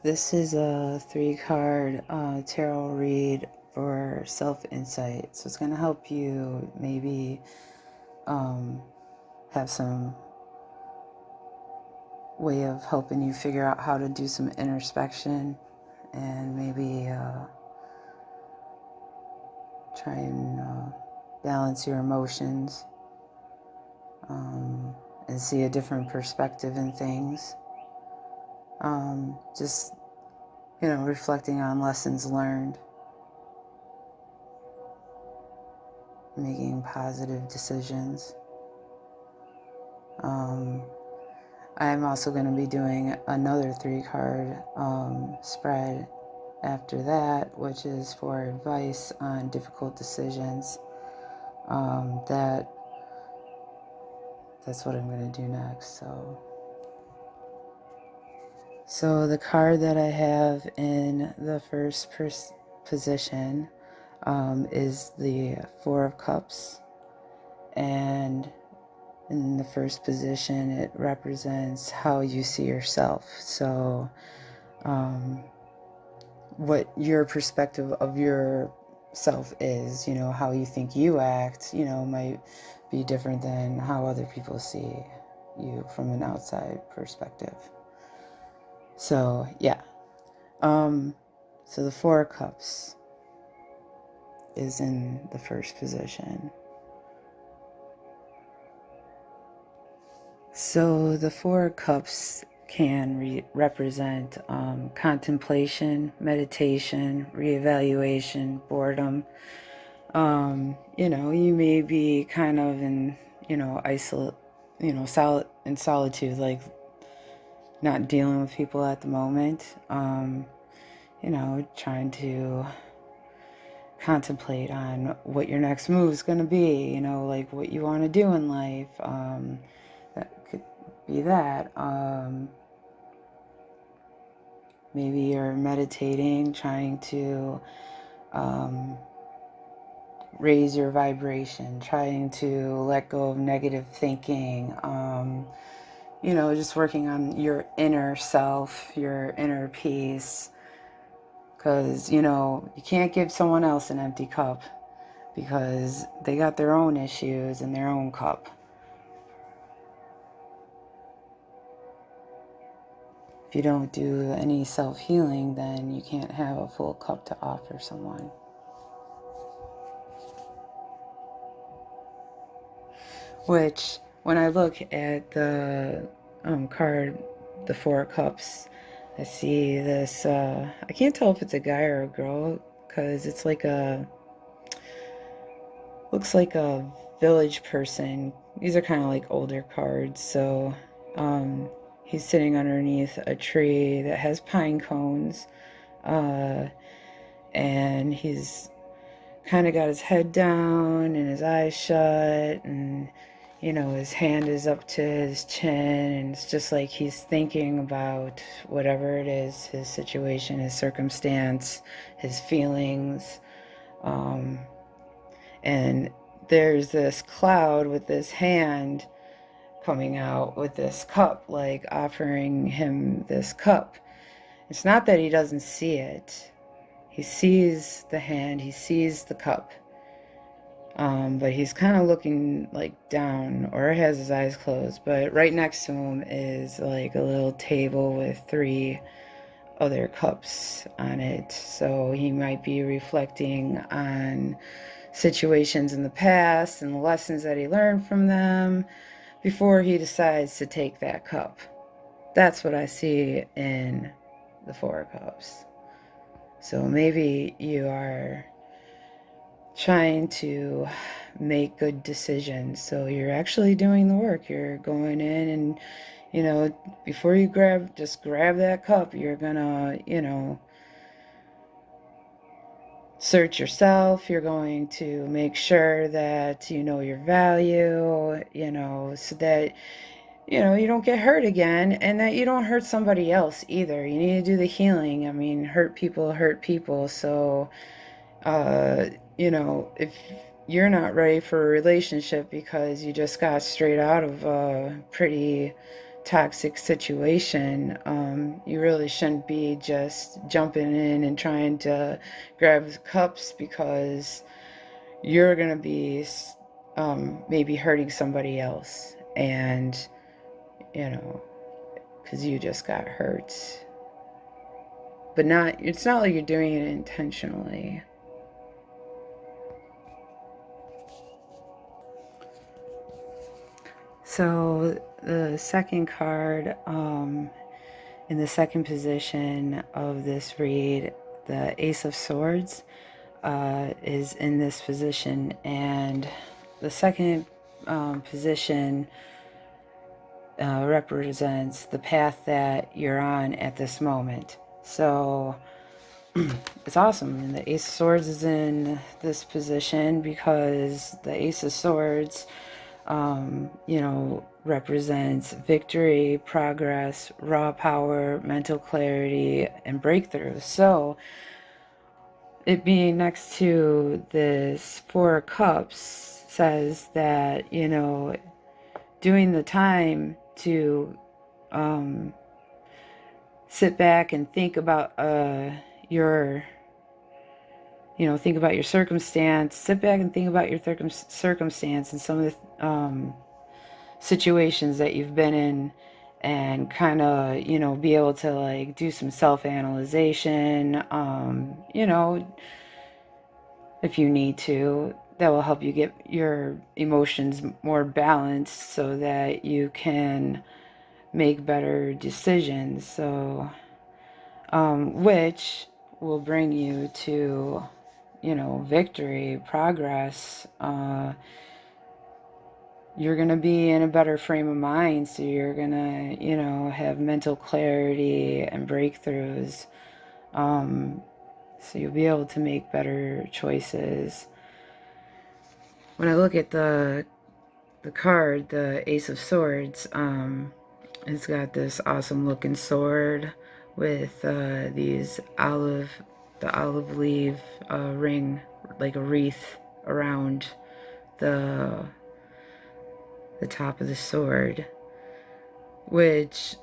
This is a 3-card tarot read for self-insight. So it's going to help you maybe have some way of helping you figure out how to do some introspection and maybe try and balance your emotions and see a different perspective in things. Just, reflecting on lessons learned, making positive decisions. I'm also going to be doing another 3-card spread after that, which is for advice on difficult decisions. That's what I'm going to do next. So the card that I have in the first position is the 4 of Cups, and in the first position it represents how you see yourself. So what your perspective of yourself is, how you think you act, might be different than how other people see you from an outside perspective. So yeah. So the 4 of Cups is in the first position. So the 4 of Cups can represent contemplation, meditation, reevaluation, boredom. You may be kind of in, in solitude, like not dealing with people at the moment. Trying to contemplate on what your next move is going to be, like what you want to do in life. That could be that. Maybe you're meditating, trying to raise your vibration, trying to let go of negative thinking, just working on your inner self, your inner peace. Because, you can't give someone else an empty cup because they got their own issues in their own cup. If you don't do any self-healing, then you can't have a full cup to offer someone. Which, when I look at the card, the 4 of Cups, I see this, I can't tell if it's a guy or a girl, because it's like looks like a village person. These are kind of like older cards, so he's sitting underneath a tree that has pine cones, and he's kind of got his head down and his eyes shut, and his hand is up to his chin, and it's just like he's thinking about whatever it is, his situation, his circumstance, his feelings. And there's this cloud with this hand coming out with this cup, like offering him this cup. It's not that he doesn't see it. He sees the hand, he sees the cup. But he's kind of looking like down, or has his eyes closed. But right next to him is like a little table with 3 other cups on it. So he might be reflecting on situations in the past and the lessons that he learned from them before he decides to take that cup. That's what I see in the 4 of Cups. So maybe you are trying to make good decisions. So you're actually doing the work. You're going in and, before you grab that cup, you're gonna, search yourself. You're going to make sure that you know your value, so that, you don't get hurt again, and that you don't hurt somebody else either. You need to do the healing. I mean, hurt people. So, if you're not ready for a relationship because you just got straight out of a pretty toxic situation, you really shouldn't be just jumping in and trying to grab the cups, because you're going to be maybe hurting somebody else, and because you just got hurt. But it's not like you're doing it intentionally. So the second card, in the second position of this read, the Ace of Swords, is in this position, and the second position represents the path that you're on at this moment. So it's awesome. And the Ace of Swords is in this position because the Ace of Swords, represents victory, progress, raw power, mental clarity, and breakthrough. So it being next to this Four of Cups says that, doing the time to sit back and think about your circumstance. Sit back and think about your circumstance and some of the situations that you've been in, and kind of, be able to like do some self-analyzation, if you need to. That will help you get your emotions more balanced so that you can make better decisions. So, which will bring you to, victory, progress. You're going to be in a better frame of mind, so you're going to, have mental clarity and breakthroughs. So you'll be able to make better choices. When I look at the card, the Ace of Swords, it's got this awesome looking sword with the olive leaf ring, like a wreath around the top of the sword, which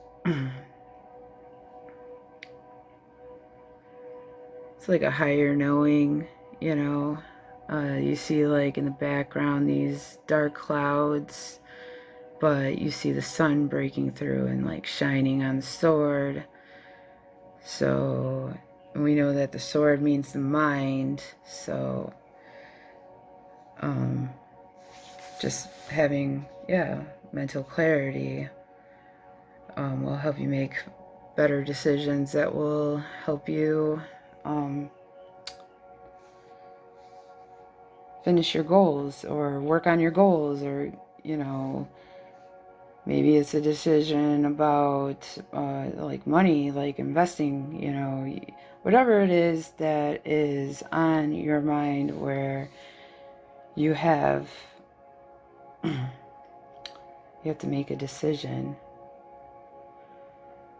it's like a higher knowing, you see like in the background these dark clouds, but you see the sun breaking through and like shining on the sword. So we know that the sword means the mind, so just having mental clarity will help you make better decisions that will help you finish your goals or work on your goals, or maybe it's a decision about like money, like investing, whatever it is that is on your mind, where you have to make a decision.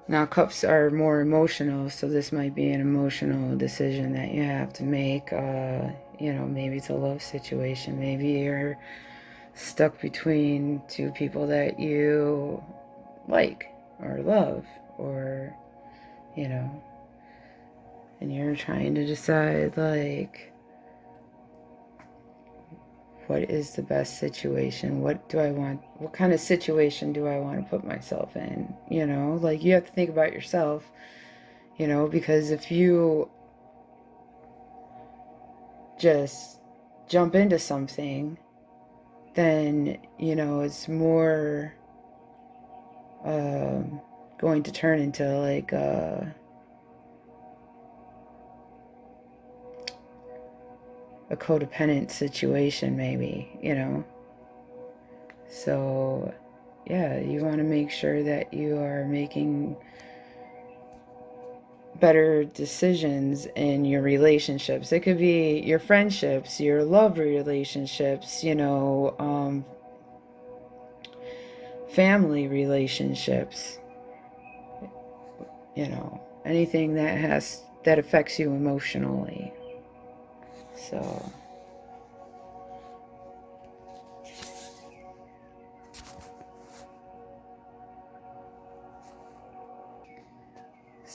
Now, cups are more emotional, so this might be an emotional decision that you have to make. Maybe it's a love situation. Maybe you're stuck between two people that you like or love, or, and you're trying to decide, like, what is the best situation? What do I want? What kind of situation do I want to put myself in? Like, you have to think about yourself, because if you just jump into something, then, it's more going to turn into like a codependent situation, maybe, So, you want to make sure that you are making better decisions in your relationships. It could be your friendships, your love relationships, family relationships, anything that affects you emotionally. So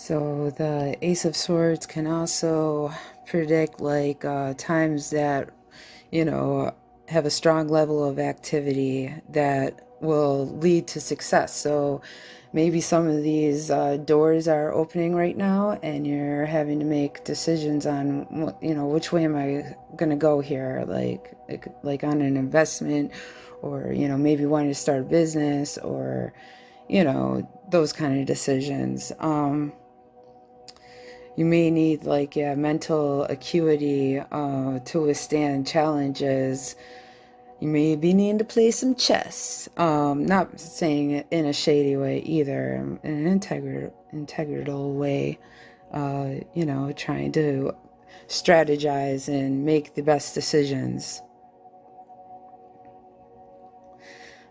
So the Ace of Swords can also predict like times that, you know, have a strong level of activity that will lead to success. So maybe some of these doors are opening right now and you're having to make decisions on, you know, which way am I going to go here? Like on an investment, or, you know, maybe wanting to start a business, or, you know, those kind of decisions. You may need like, yeah, mental acuity to withstand challenges. You may be needing to play some chess. Not saying it in a shady way either, in an integral way. You know, trying to strategize and make the best decisions.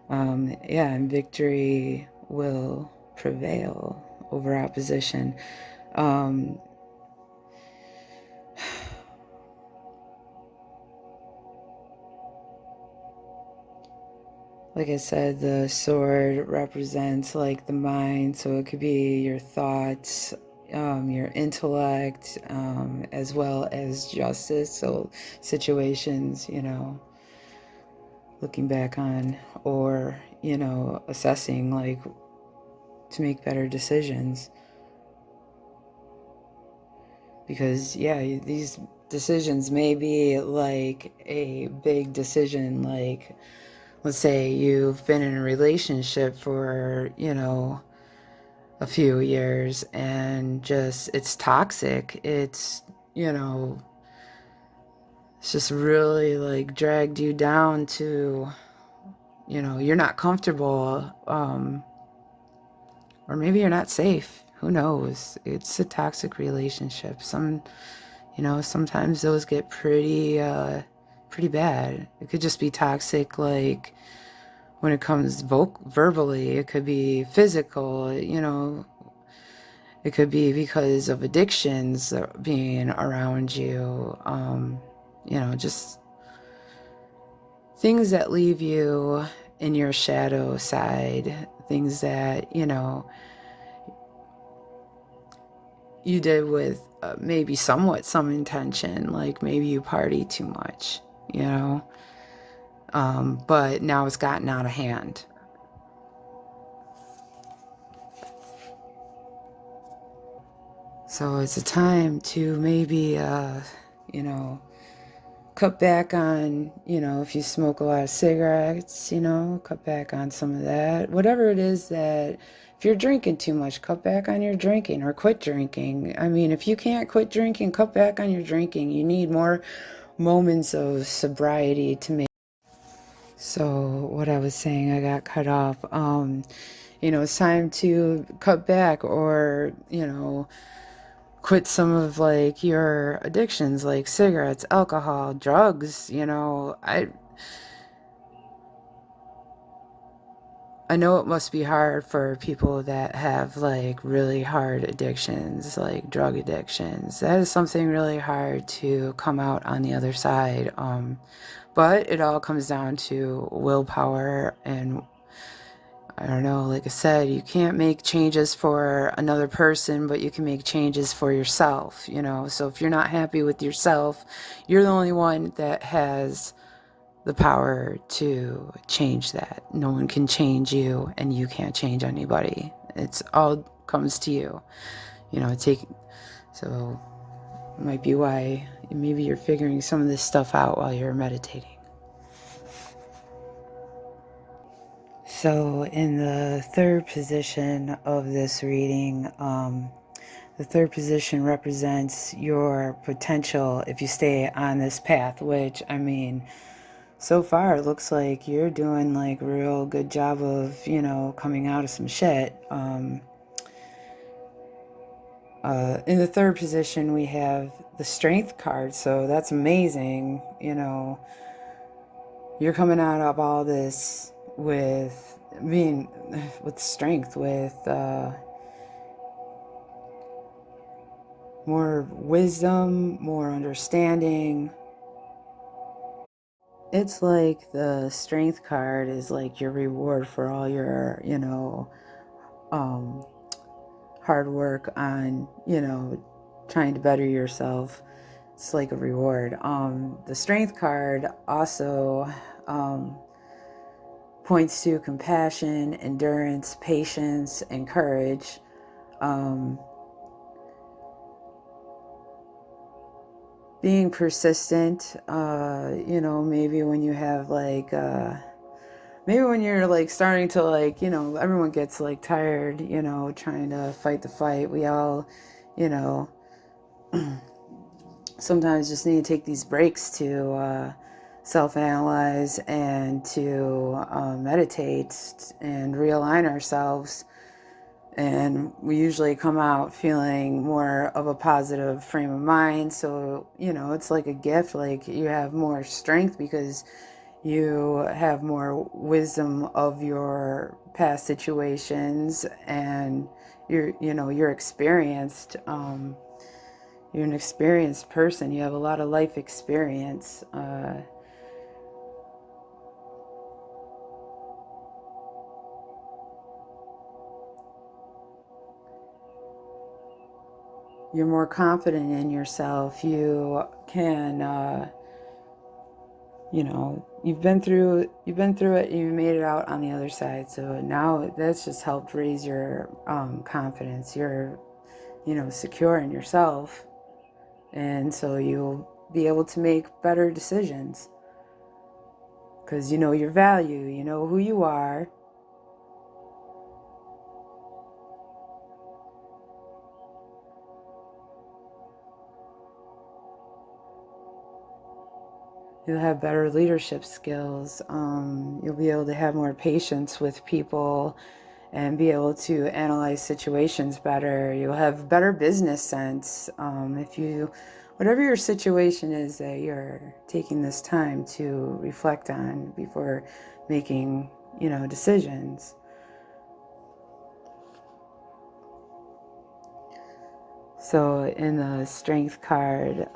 Yeah, and victory will prevail over opposition. Like I said, the sword represents like the mind, so it could be your thoughts, your intellect, as well as justice. So situations, you know, looking back on, or, you know, assessing like to make better decisions. Because, yeah, these decisions may be like a big decision, like, let's say you've been in a relationship for, you know, a few years and just it's toxic. It's, you know, it's just really like dragged you down to, you know, you're not comfortable, or maybe you're not safe. Who knows? It's a toxic relationship. You know, sometimes those get pretty bad. It could just be toxic, like when it comes verbally. It could be physical, you know. It could be because of addictions being around you. You know, just things that leave you in your shadow side. Things that, you know, you did with maybe somewhat some intention. Like maybe you party too much, you know. But now it's gotten out of hand. So it's a time to maybe, you know, cut back on, you know, if you smoke a lot of cigarettes, you know, cut back on some of that. Whatever it is that, if you're drinking too much, cut back on your drinking or quit drinking. I mean, if you can't quit drinking, cut back on your drinking. You need more moments of sobriety to make. So what I was saying, I got cut off. You know, it's time to cut back, or, you know, quit some of like your addictions, like cigarettes, alcohol, drugs. You know, I know it must be hard for people that have like really hard addictions, like drug addictions. That is something really hard to come out on the other side. But it all comes down to willpower. And I don't know, like I said, you can't make changes for another person, but you can make changes for yourself, you know. So if you're not happy with yourself, you're the only one that has the power to change that. No one can change you, and you can't change anybody. It's all comes to you, you know. So it might be why maybe you're figuring some of this stuff out while you're meditating. So in the third position of this reading, the third position represents your potential if you stay on this path, which, I mean, so far it looks like you're doing like a real good job of, you know, coming out of some shit. In the third position, we have the strength card, so that's amazing. You know, you're coming out of all this with with strength, with more wisdom, more understanding. It's like the strength card is like your reward for all your, you know, hard work on, trying to better yourself. It's like a reward. The strength card also points to compassion, endurance, patience, and courage. Being persistent, maybe when you have maybe when you're starting to everyone gets tired, trying to fight the fight. We all, you know, sometimes just need to take these breaks to self-analyze and to meditate and realign ourselves. And we usually come out feeling more of a positive frame of mind. So, it's like a gift. You have more strength because you have more wisdom of your past situations, and you're experienced. You're an experienced person. You have a lot of life experience. You're more confident in yourself. You can, you've been through it, and you made it out on the other side. So now that's just helped raise your confidence. You're, secure in yourself. And so you'll be able to make better decisions because you know your value, you know who you are. You'll have better leadership skills. You'll be able to have more patience with people and be able to analyze situations better. You'll have better business sense whatever your situation is that you're taking this time to reflect on before making, decisions. So in the strength card,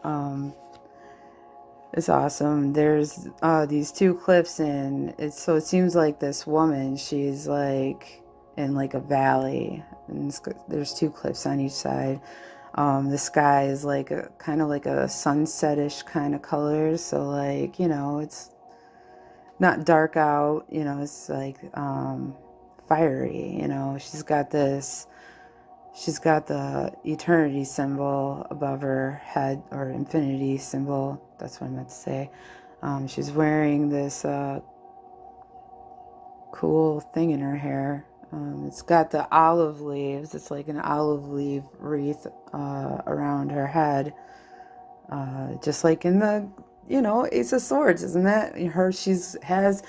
it's awesome. There's these two cliffs, and it seems like this woman, she's in a valley, and there's two cliffs on each side. The sky is kind of like a sunsetish kind of color, so it's not dark out, it's fiery, she's got the eternity symbol above her head, or infinity symbol. That's what I meant to say. She's wearing this cool thing in her hair. It's got the olive leaves. It's like an olive leaf wreath around her head. Just like in the, Ace of Swords, isn't that her? Has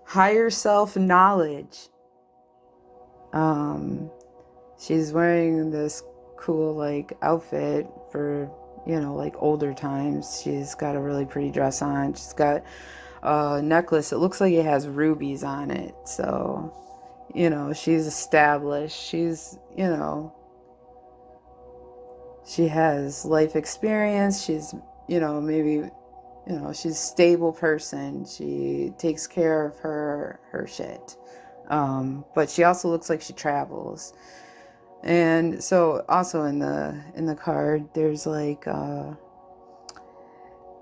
higher self knowledge. She's wearing this cool outfit for older times. She's got a really pretty dress on. She's got a necklace. It looks like it has rubies on it. So, she's established. She has life experience. She's, maybe, she's a stable person. She takes care of her shit. But she also looks like she travels. And so also in the card, there's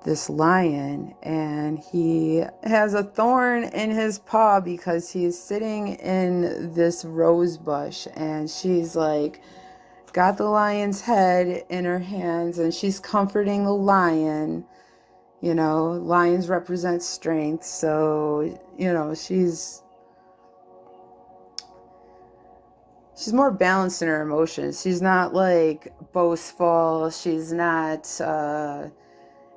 this lion, and he has a thorn in his paw because he's sitting in this rose bush, and she's got the lion's head in her hands, and she's comforting the lion. Lions represent strength, so she's more balanced in her emotions. She's not boastful. She's not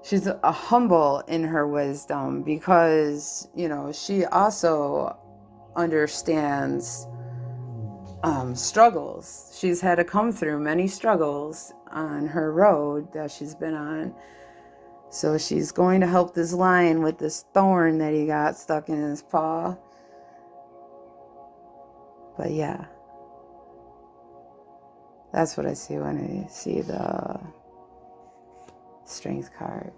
she's a humble in her wisdom because she also understands struggles. She's had to come through many struggles on her road that she's been on. So she's going to help this lion with this thorn that he got stuck in his paw. But yeah, that's what I see when I see the strength card.